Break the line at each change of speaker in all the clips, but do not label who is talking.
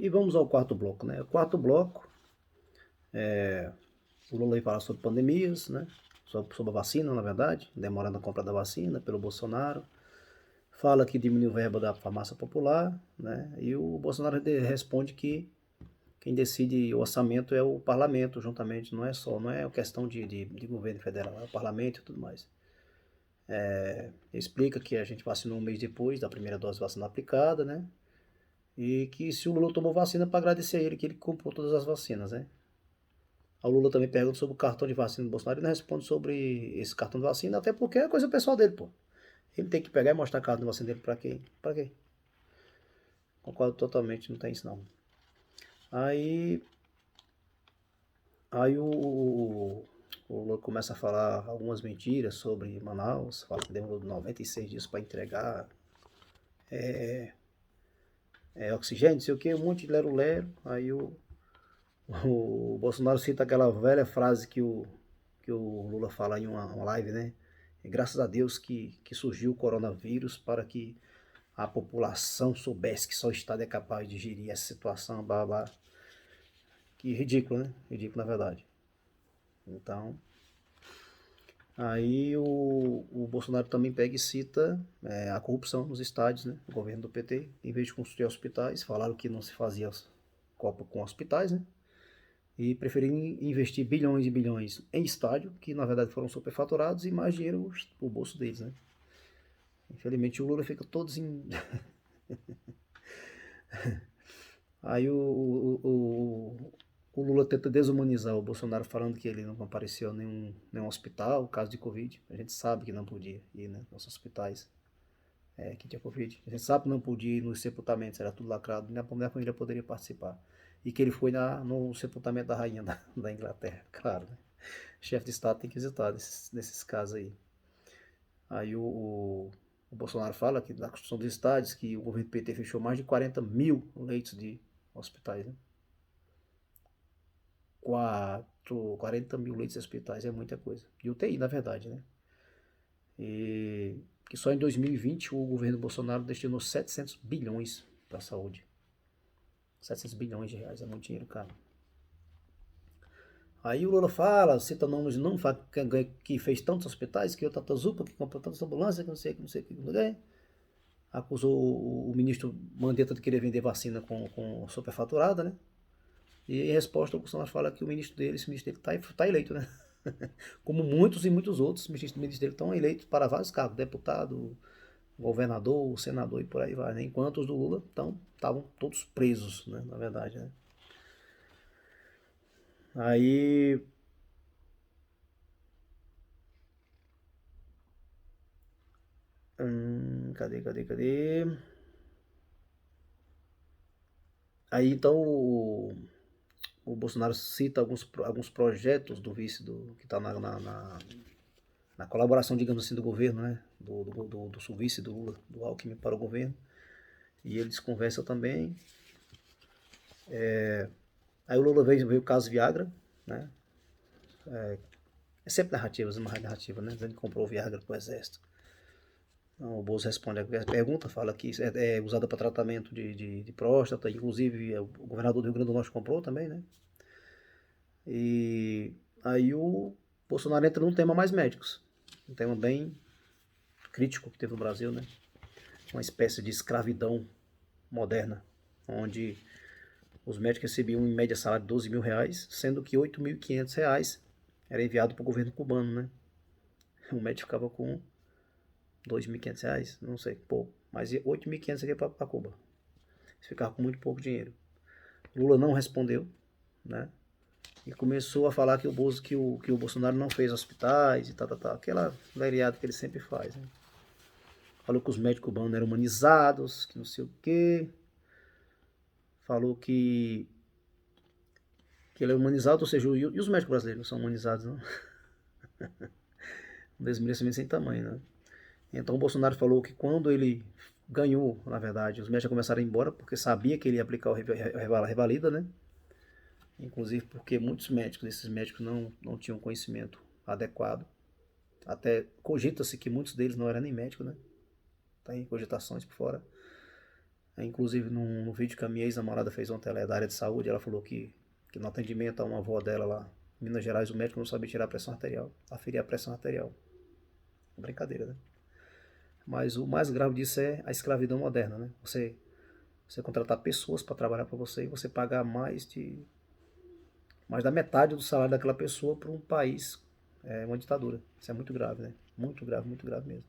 E vamos ao quarto bloco, né? O quarto bloco, o Lula aí fala sobre pandemias, né? Sobre a vacina, na verdade, demorando a compra da vacina pelo Bolsonaro. Fala que diminuiu o verba da farmácia popular, né? E o Bolsonaro responde que quem decide o orçamento é o parlamento, juntamente, não é questão de governo federal, é o parlamento e tudo mais. Explica que a gente vacinou um mês depois da primeira dose de vacina aplicada, né? E que se o Lula tomou vacina, para agradecer a ele que ele comprou todas as vacinas, né? O Lula também pergunta sobre o cartão de vacina do Bolsonaro e não responde sobre esse cartão de vacina, até porque é coisa pessoal dele, pô. Ele tem que pegar e mostrar a carta de vacina dele pra quem? Pra quê? Concordo totalmente, não tem isso não. Aí, aí o Lula começa a falar algumas mentiras sobre Manaus, fala que demorou 96 dias para entregar oxigênio, não sei o que, um monte de lero-lero. Aí o Bolsonaro cita aquela velha frase que o Lula fala em uma live, né? Graças a Deus que surgiu o coronavírus para que a população soubesse que só o Estado é capaz de gerir essa situação, blá, blá. Que ridículo, né? Ridículo na verdade. Então, aí o Bolsonaro também pega e cita a corrupção nos estádios, né? O governo do PT, em vez de construir hospitais, falaram que não se fazia Copa com hospitais, né? E preferiram investir bilhões e bilhões em estádio, que na verdade foram superfaturados, e mais dinheiro o bolso deles, né? Infelizmente o Lula fica todos em... Aí o Lula tenta desumanizar o Bolsonaro falando que ele não compareceu a nenhum hospital, caso de Covid. A gente sabe que não podia ir, né, nos hospitais que tinha Covid. A gente sabe que não podia ir nos sepultamentos, era tudo lacrado, nem a família poderia participar. E que ele foi no sepultamento da rainha da Inglaterra, claro, né? Chefe de Estado tem que visitar nesses casos aí. Aí o Bolsonaro fala que na construção dos estádios, que o governo PT fechou mais de 40 mil leitos de hospitais, né? 40 mil leitos de hospitais é muita coisa. De UTI, na verdade, né? E que só em 2020 o governo Bolsonaro destinou 700 bilhões para a saúde. 700 bilhões de reais, é muito dinheiro, cara. Aí o Lula fala, cita nomes, não fala que fez tantos hospitais, que o Tatazupa, que comprou tantas ambulâncias, que não sei, que não sei, que não sei. Acusou o ministro Mandetta de querer vender vacina com superfaturada, né? E em resposta o Bolsonaro fala que esse ministro dele tá eleito, né? Como muitos e muitos outros ministros dele estão eleitos para vários cargos, deputado, governador, senador e por aí vai, né? Enquanto os do Lula estavam todos presos, né? Na verdade, né? Aí, cadê? Aí então o Bolsonaro cita alguns projetos do vice que está na colaboração, digamos assim, do governo, né? Do vice do Lula, do Alckmin para o governo. E eles conversam também. Aí o Lula veio o caso Viagra, né? É sempre narrativas, uma narrativa, né? Dizendo que comprou Viagra pro exército. Então, o Bozo responde a pergunta, fala que isso é usada para tratamento de próstata, inclusive o governador do Rio Grande do Norte comprou também, né? E aí o Bolsonaro entra num tema mais médicos, um tema bem crítico que teve no Brasil, né? Uma espécie de escravidão moderna, onde os médicos recebiam em média salário de 12 mil reais, sendo que 8.500 reais era enviado para o governo cubano, né? O médico ficava com 2.500 reais, não sei, pouco, mas 8.500 aqui para Cuba. Eles ficavam com muito pouco dinheiro. Lula não respondeu, né? E começou a falar que o Bolsonaro não fez hospitais e tal, aquela lereada que ele sempre faz, né? Falou que os médicos cubanos eram humanizados, que não sei o quê. Falou que ele é humanizado, ou seja, e os médicos brasileiros são humanizados, não? Um desmerecimento sem tamanho, né? Então o Bolsonaro falou que quando ele ganhou, na verdade, os médicos começaram a ir embora, porque sabia que ele ia aplicar a revalida, né? Inclusive porque muitos médicos, esses médicos não tinham conhecimento adequado. Até cogita-se que muitos deles não eram nem médicos, né? Tá em cogitações por fora. Inclusive, no vídeo que a minha ex-namorada fez ontem, ela é da área de saúde, ela falou que no atendimento a uma avó dela lá, em Minas Gerais, o médico não sabia tirar a pressão arterial, aferir a pressão arterial. Brincadeira, né? Mas o mais grave disso é a escravidão moderna, né? Você contratar pessoas para trabalhar para você e você pagar mais da metade do salário daquela pessoa para um país, uma ditadura. Isso é muito grave, né? Muito grave mesmo.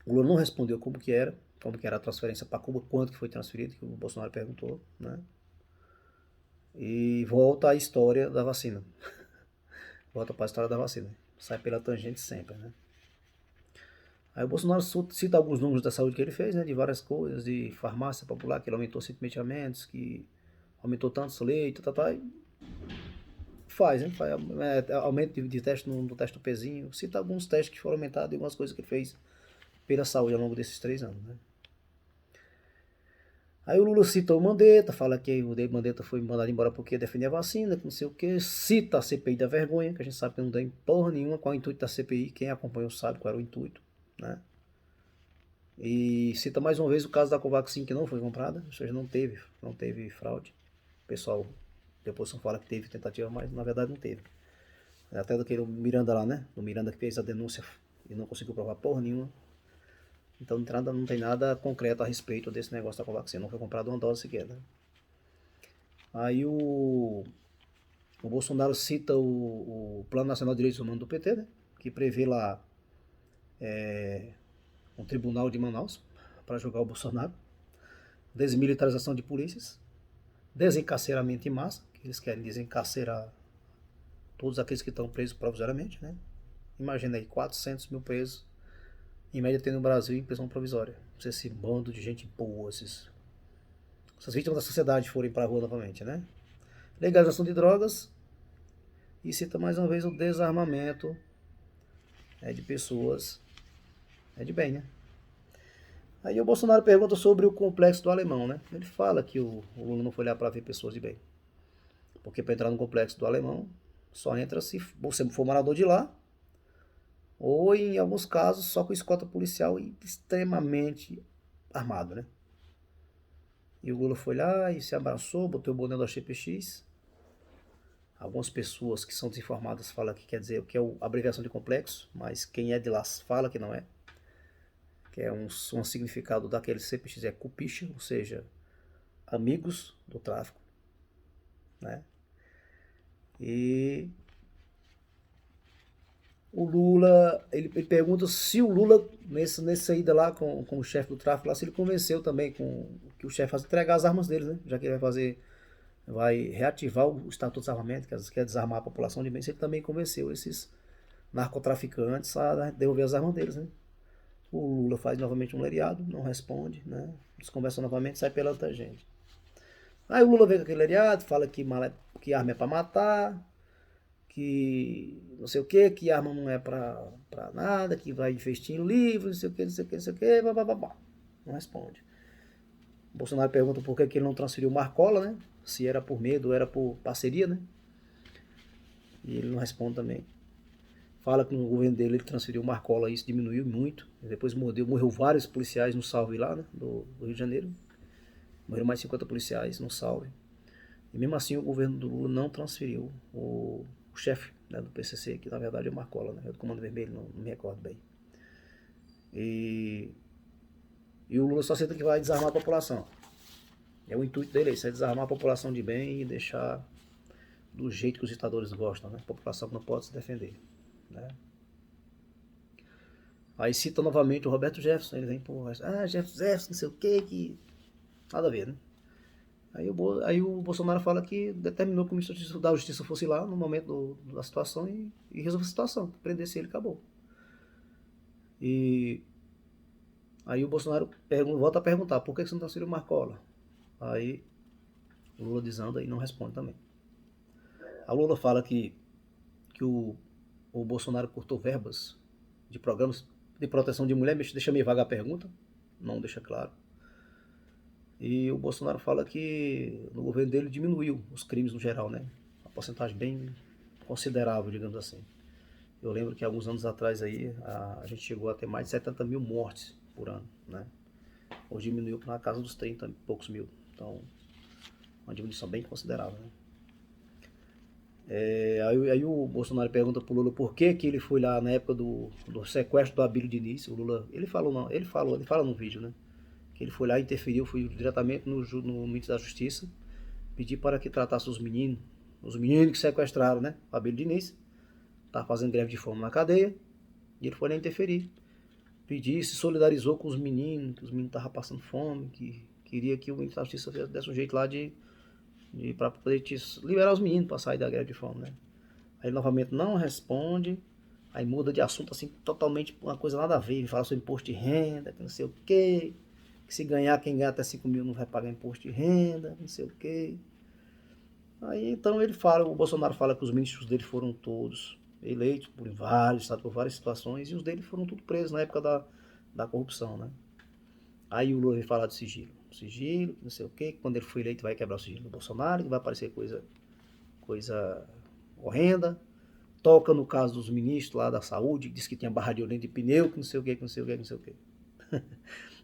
O Lula não respondeu como que era a transferência para Cuba, quanto que foi transferido, que o Bolsonaro perguntou, né? E volta à história da vacina. Volta para a história da vacina. Sai pela tangente sempre, né? Aí o Bolsonaro cita alguns números da saúde que ele fez, né? De várias coisas, de farmácia popular, que ele aumentou 5 medicamentos, que aumentou tantos leitos, e faz, né? Faz, aumento de teste no teste do pezinho. Cita alguns testes que foram aumentados e algumas coisas que ele fez pela saúde ao longo desses 3 anos, né? Aí o Lula cita o Mandetta, fala que o Mandetta foi mandado embora porque ia defender a vacina, que não sei o que. Cita a CPI da vergonha, que a gente sabe que não tem porra nenhuma qual é o intuito da CPI. Quem acompanhou sabe qual era o intuito, né? E cita mais uma vez o caso da Covaxin, que não foi comprada, ou seja, não teve fraude. O pessoal depois fala que teve tentativa, mas na verdade não teve. Até daquele Miranda lá, né? O Miranda que fez a denúncia e não conseguiu provar porra nenhuma. Então não tem nada concreto a respeito desse negócio da Covaxin. Não foi comprado uma dose sequer, né? Aí o Bolsonaro cita o Plano Nacional de Direitos Humanos do PT, né? Que prevê lá um tribunal de Manaus para julgar o Bolsonaro. Desmilitarização de polícias. Desencarceramento em massa, que eles querem desencarcerar todos aqueles que estão presos provisoriamente, né? Imagina aí, 400 mil presos, em média tem no Brasil em prisão provisória. Esse bando de gente boa, essas vítimas da sociedade forem para a rua novamente, né? Legalização de drogas e cita mais uma vez o desarmamento de pessoas de bem, né? Aí o Bolsonaro pergunta sobre o complexo do Alemão, né? Ele fala que o Lula não foi lá para ver pessoas de bem. Porque para entrar no complexo do Alemão, só entra se você for morador de lá, ou em alguns casos só com escolta policial extremamente armado, né? E o Lula foi lá e se abraçou, botou o boné da XPX. Algumas pessoas que são desinformadas falam que quer dizer que é a abreviação de complexo, mas quem é de lá fala que não é. Que é um significado daquele CPX é cupicha, ou seja, amigos do tráfico, né? E o Lula, ele pergunta se o Lula, nessa ida lá com o chefe do tráfico, lá, se ele convenceu também que o chefe vai entregar as armas deles, né? Já que ele vai reativar o Estatuto de Desarmamento, que quer desarmar a população de bem, se ele também convenceu esses narcotraficantes a devolver as armas deles, né? O Lula faz novamente um leriado, não responde, né? Eles conversam novamente, sai pela tangente. Aí o Lula vem com aquele leriado, fala que arma é pra matar, que não sei o que arma não é pra nada, que vai investir em livros, não sei o que, não sei o que, não sei o que, blá. Não responde. O Bolsonaro pergunta por que ele não transferiu o Marcola, né? Se era por medo ou era por parceria, né? E ele não responde também. Fala que no governo dele ele transferiu o Marcola e isso diminuiu muito. Depois morreu vários policiais no Salve lá, né? Do Rio de Janeiro. Morreram mais de 50 policiais no Salve. E mesmo assim o governo do Lula não transferiu o chefe, né, do PCC, que na verdade é o Marcola, né? É do Comando Vermelho, não me recordo bem. E o Lula só aceita que vai desarmar a população. O intuito dele é isso, é desarmar a população de bem e deixar do jeito que os ditadores gostam, né? A população que não pode se defender, né? Aí cita novamente o Roberto Jefferson, ele vem por Jefferson, não sei o que nada a ver, né? Aí o Bolsonaro fala que determinou que o ministro da Justiça fosse lá no momento da situação e resolveu a situação, prendesse ele, acabou. E aí o Bolsonaro volta a perguntar, por que você não transferiu o Marcola? Aí o Lula desanda e não responde também. A Lula fala que o Bolsonaro cortou verbas de programas de proteção de mulher, deixa meio vaga a pergunta, não deixa claro. E o Bolsonaro fala que no governo dele diminuiu os crimes no geral, né? Uma porcentagem bem considerável, digamos assim. Eu lembro que alguns anos atrás aí a gente chegou a ter mais de 70 mil mortes por ano, né? Hoje diminuiu para na casa dos 30 e poucos mil. Então, uma diminuição bem considerável, né? Aí o Bolsonaro pergunta pro Lula por que ele foi lá na época do sequestro do Abílio Diniz. O Lula, ele falou não, ele fala no vídeo, né? Que ele foi lá, interferiu, foi diretamente no Ministério da Justiça, pedir para que tratasse os meninos que sequestraram, né? O Abílio Diniz, estava fazendo greve de fome na cadeia, e ele foi lá interferir. Pedir, se solidarizou com os meninos, que os meninos estavam passando fome, que queria que o Ministério da Justiça desse um jeito lá para poder liberar os meninos para sair da greve de fome, né? Aí novamente não responde, aí muda de assunto assim, totalmente uma coisa nada a ver, fala sobre imposto de renda, que não sei o quê, que se ganhar, quem ganhar até 5 mil não vai pagar imposto de renda, não sei o quê. Aí então ele fala, o Bolsonaro fala que os ministros dele foram todos eleitos por vários estados, por várias situações, e os dele foram tudo presos na época da corrupção, né? Aí o Lula vai falar de sigilo, não sei o quê, que quando ele for eleito vai quebrar o sigilo do Bolsonaro, que vai aparecer coisa horrenda. Toca no caso dos ministros lá da saúde, que diz que tinha barra de orelha de pneu, que não sei o que, que não sei o que, que não sei o que.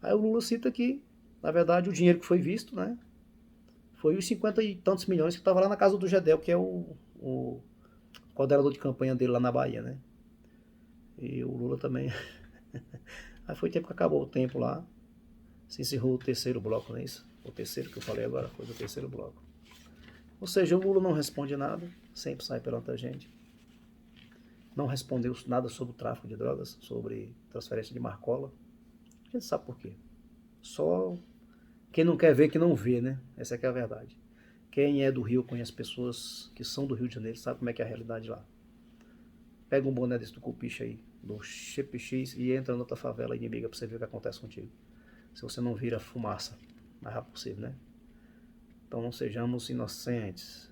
Aí o Lula cita que, na verdade, o dinheiro que foi visto, né, foi os 50 e tantos milhões que estava lá na casa do Gedel, que é o coordenador de campanha dele lá na Bahia, né. E o Lula também. Aí foi tempo que acabou o tempo lá, se encerrou o terceiro bloco, não é isso? O terceiro que eu falei agora foi do terceiro bloco. Ou seja, o Lula não responde nada, sempre sai perante a gente. Não respondeu nada sobre o tráfico de drogas, sobre transferência de Marcola. A gente sabe por quê. Só quem não quer ver que não vê, né? Essa é que é a verdade. Quem é do Rio, conhece pessoas que são do Rio de Janeiro, sabe como é que é a realidade lá. Pega um boné desse do Cupicha aí, do CPX, e entra na outra favela inimiga pra você ver o que acontece contigo. Se você não vira fumaça, mais rápido possível, né? Então não sejamos inocentes.